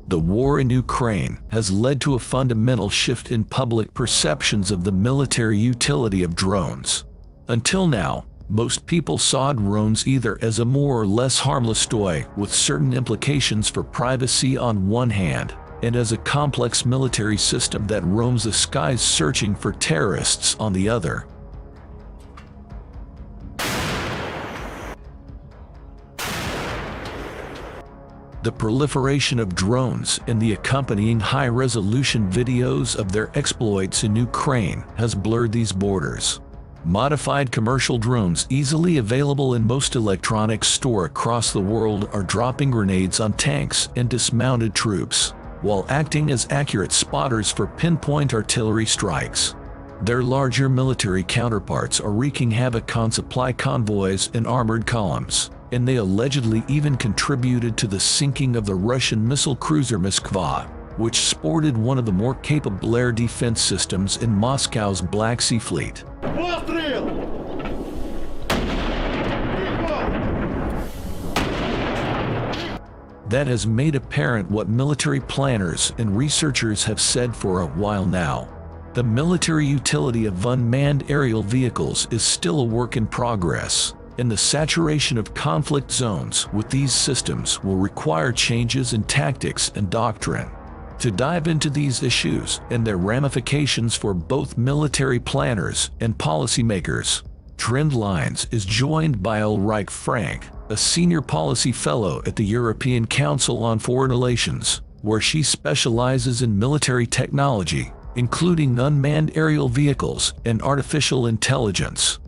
The war in Ukraine has led to a fundamental shift in public perceptions of the military utility of drones. Until now, most people saw drones either as a more or less harmless toy with certain implications for privacy on one hand, and as a complex military system that roams the skies searching for terrorists on the other. The proliferation of drones and the accompanying high-resolution videos of their exploits in Ukraine has blurred these borders. Modified commercial drones easily available in most electronics stores across the world are dropping grenades on tanks and dismounted troops, while acting as accurate spotters for pinpoint artillery strikes. Their larger military counterparts are wreaking havoc on supply convoys and armored columns, and they allegedly even contributed to the sinking of the Russian missile cruiser Moskva, which sported one of the more capable air defense systems in Moscow's Black Sea Fleet. That has made apparent what military planners and researchers have said for a while now. The military utility of unmanned aerial vehicles is still a work in progress, and the saturation of conflict zones with these systems will require changes in tactics and doctrine. To dive into these issues and their ramifications for both military planners and policymakers, Trendlines is joined by Ulrike Frank, a senior policy fellow at the European Council on Foreign Relations, where she specializes in military technology, including unmanned aerial vehicles and artificial intelligence.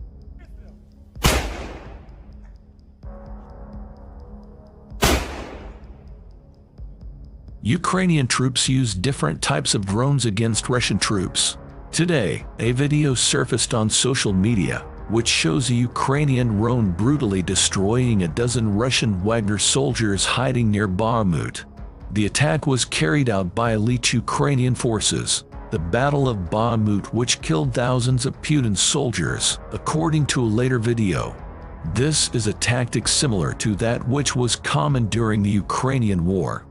Ukrainian troops use different types of drones against Russian troops. Today, a video surfaced on social media, which shows a Ukrainian drone brutally destroying a dozen Russian Wagner soldiers hiding near Bakhmut. The attack was carried out by elite Ukrainian forces, the Battle of Bakhmut, which killed thousands of Putin's soldiers, according to a later video. This is a tactic similar to that which was common during the Ukrainian war.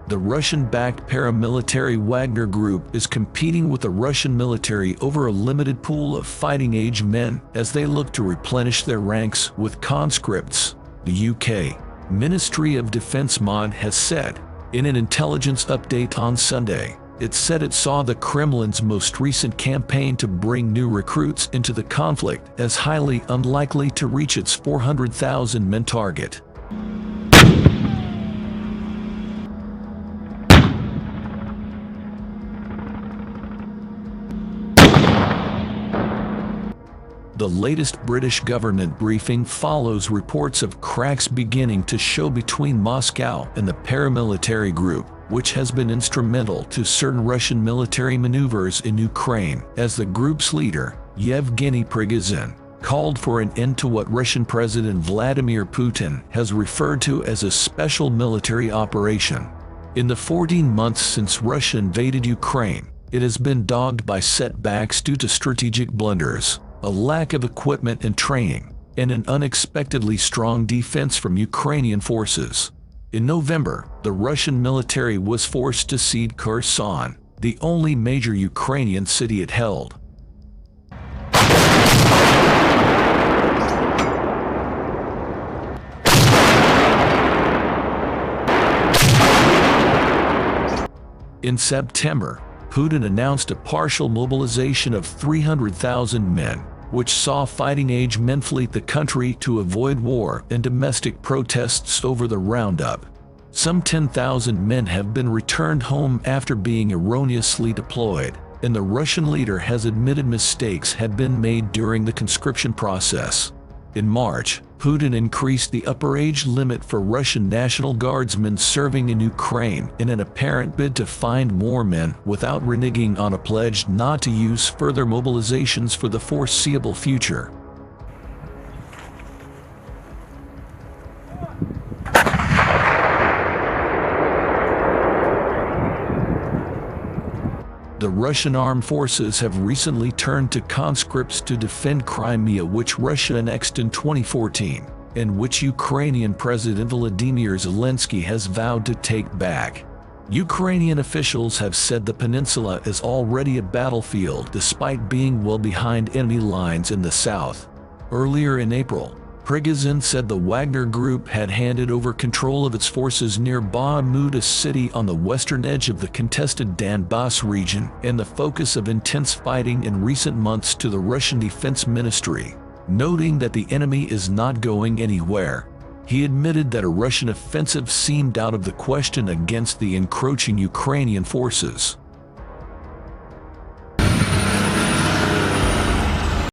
The Russian-backed paramilitary Wagner Group is competing with the Russian military over a limited pool of fighting-age men as they look to replenish their ranks with conscripts, the UK Ministry of Defence MOD has said. In an intelligence update on Sunday, it said it saw the Kremlin's most recent campaign to bring new recruits into the conflict as highly unlikely to reach its 400,000 men target. The latest British government briefing follows reports of cracks beginning to show between Moscow and the paramilitary group, which has been instrumental to certain Russian military maneuvers in Ukraine, as the group's leader, Yevgeny Prigozhin, called for an end to what Russian President Vladimir Putin has referred to as a special military operation. In the 14 months since Russia invaded Ukraine, it has been dogged by setbacks due to strategic blunders, a lack of equipment and training, and an unexpectedly strong defense from Ukrainian forces. In November, the Russian military was forced to cede Kherson, the only major Ukrainian city it held. In September, Putin announced a partial mobilization of 300,000 men, which saw fighting-age men flee the country to avoid war and domestic protests over the roundup. Some 10,000 men have been returned home after being erroneously deployed, and the Russian leader has admitted mistakes had been made during the conscription process. In March, Putin increased the upper age limit for Russian National Guardsmen serving in Ukraine in an apparent bid to find more men without reneging on a pledge not to use further mobilizations for the foreseeable future. The Russian armed forces have recently turned to conscripts to defend Crimea, which Russia annexed in 2014, and which Ukrainian President Volodymyr Zelensky has vowed to take back. Ukrainian officials have said the peninsula is already a battlefield despite being well behind enemy lines in the south. Earlier in April, Prigozhin said the Wagner Group had handed over control of its forces near Bakhmut, a city on the western edge of the contested Donbas region and the focus of intense fighting in recent months, to the Russian Defense Ministry, noting that the enemy is not going anywhere. He admitted that a Russian offensive seemed out of the question against the encroaching Ukrainian forces.